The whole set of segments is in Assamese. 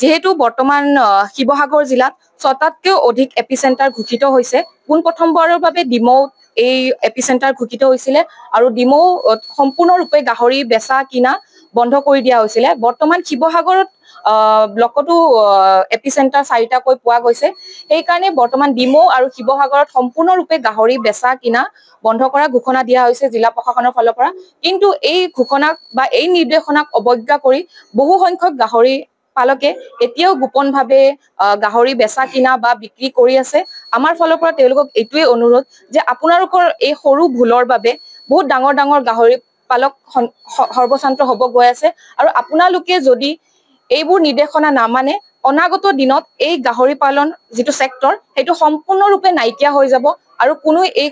যেহেতু বৰ্তমান শিৱসাগৰ জিলাত ৬টাতকৈও অধিক এপিচেণ্টাৰ ঘোষিত হৈছে। পোনপ্ৰথমবাৰৰ বাবে ডিমৌ এই এপিচেণ্টাৰ ঘোষিত হৈছিলে আৰু ডিমৌ সম্পূৰ্ণৰূপে গাহৰি বেচা কিনা বন্ধ কৰি দিয়া হৈছিলে। বৰ্তমান শিৱসাগৰত ব্লকতো এপিচেণ্টাৰ ৪টাকৈ পোৱা গৈছে। সেইকাৰণে বৰ্তমান ডিমৌ আৰু শিৱসাগৰত সম্পূৰ্ণৰূপে গাহৰি বেচা কিনা বন্ধ কৰা ঘোষণা দিয়া হৈছে জিলা প্ৰশাসনৰ ফালৰ পৰা। কিন্তু এই ঘোষণাক বা এই নিৰ্দেশনাক অৱজ্ঞা কৰি বহু সংখ্যক গাহৰি পালকে এতিয়াও গোপনভাৱে গাহৰি বেচা কিনা বা বিক্ৰী কৰি আছে। আমাৰ ফালৰ পৰা তেওঁলোকক এইটোৱে অনুৰোধ যে আপোনালোকৰ এই সৰু ভুলৰ বাবে বহুত ডাঙৰ ডাঙৰ গাহৰি পালক সৰ্বশান্ত হ'ব গৈ আছে আৰু আপোনালোকে যদি এইবোৰ নিৰ্দেশনা নামানে অনাগত দিনত এই গাহৰি পালন যিটো ছেক্টৰ সেইটো সম্পূৰ্ণৰূপে নাইকিয়া হৈ যাব আৰু কোনো এই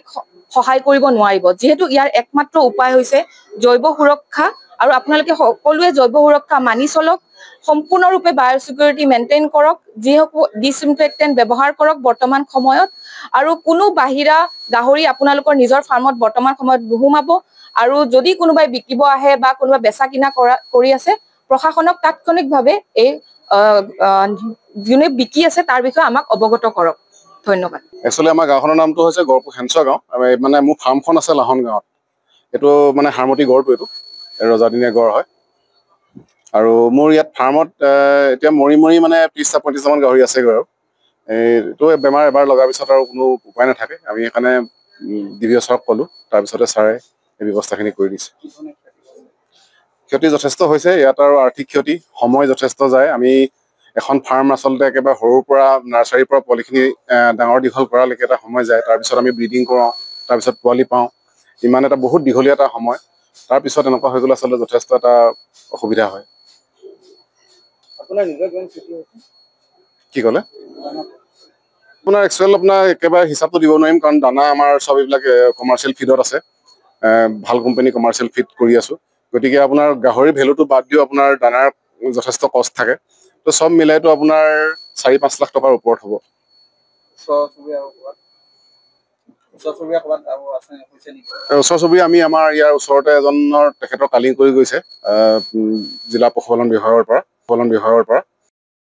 সহায় কৰিব নোৱাৰিব। যিহেতু ইয়াৰ একমাত্ৰ উপায় হৈছে জৈৱ সুৰক্ষা আৰু আপোনালোকে সকলোৱে জৈৱ সুৰক্ষা মানি চলক, সম্পূৰ্ণৰূপে বায়'ছিকিউৰিটি মেইনটেইন কৰক, যিসকল ডিছইনফেক্টেণ্ট ব্যৱহাৰ কৰক বৰ্তমান সময়ত, আৰু কোনো বাহিৰা গাহৰি আপোনালোকৰ নিজৰ ফাৰ্মত বৰ্তমান সময়ত নুসুমাব। আৰু যদি কোনোবাই বিকিব আহে বা কোনোবাই বেচা কিনা কৰি আছে প্ৰশাসনক তাৎক্ষণিকভাৱে এই যোনে বিকি আছে তাৰ বিষয়ে আমাক অৱগত কৰক। ধন্যবাদ। একচুৱেলি আমাৰ গাঁওখনৰ নামটো হৈছে গড়পুৰ হেঞ্চুৱা গাঁও। মানে মোৰ ফাৰ্মখন আছে লাহন গাঁৱত। এইটো মানে হাৰমতি গড়টো, এইটো ৰজাদিনীয়া গড় হয়। আৰু মোৰ ইয়াত ফাৰ্মত এতিয়া মৰি মানে ৩০-৩৫টামান গাহৰি আছেগৈ। আৰু এইটো বেমাৰ এবাৰ লগাৰ পিছত আৰু কোনো উপায় নাথাকে। আমি সেইকাৰণে DVO ছাৰক ক'লোঁ, তাৰপিছতে ছাৰে এই ব্যৱস্থাখিনি কৰি দিছে। ক্ষতি যথেষ্ট হৈছে ইয়াত, আৰু আৰ্থিক ক্ষতি, সময় যথেষ্ট যায়। আমি এখন ফাৰ্ম আচলতে একেবাৰে সৰুৰ পৰা নাৰ্চাৰীৰ পৰা পোৱালিখিনি ডাঙৰ দীঘল কৰালৈকে এটা সময় যায়। তাৰপিছত আমি ব্ৰিডিং কৰাওঁ, তাৰপিছত পোৱালি পাওঁ, ইমান এটা বহুত দীঘলীয়া এটা সময়। তাৰপিছত এনেকুৱা হৈ গ'লে আচলতে যথেষ্ট এটা অসুবিধা হয়। কি ক'লে? আপোনাৰ একচুৱেল আপোনাৰ একেবাৰে হিচাপটো দিব নোৱাৰিম, কাৰণ দানা আমাৰ চব এইবিলাক কমাৰ্চিয়েল ফিডত আছে। ভাল কোম্পানী কমাৰ্চিয়েল ফিড কৰি আছোঁ। গতিকে আপোনাৰ গাহৰি ভেলুটো বাদ দিও আপোনাৰ দানাৰ যথেষ্ট কষ্ট থাকে। তো চব মিলাইতো আপোনাৰ ৪-৫ লাখ টকাৰ ওপৰত হ'ব। ওচৰ চুবুৰীয়া আমি আমাৰ ইয়াৰ ওচৰতে এজনৰ তেখেতৰ কালিং কৰি গৈছে জিলা পশুপালন বিভাগৰ পৰা।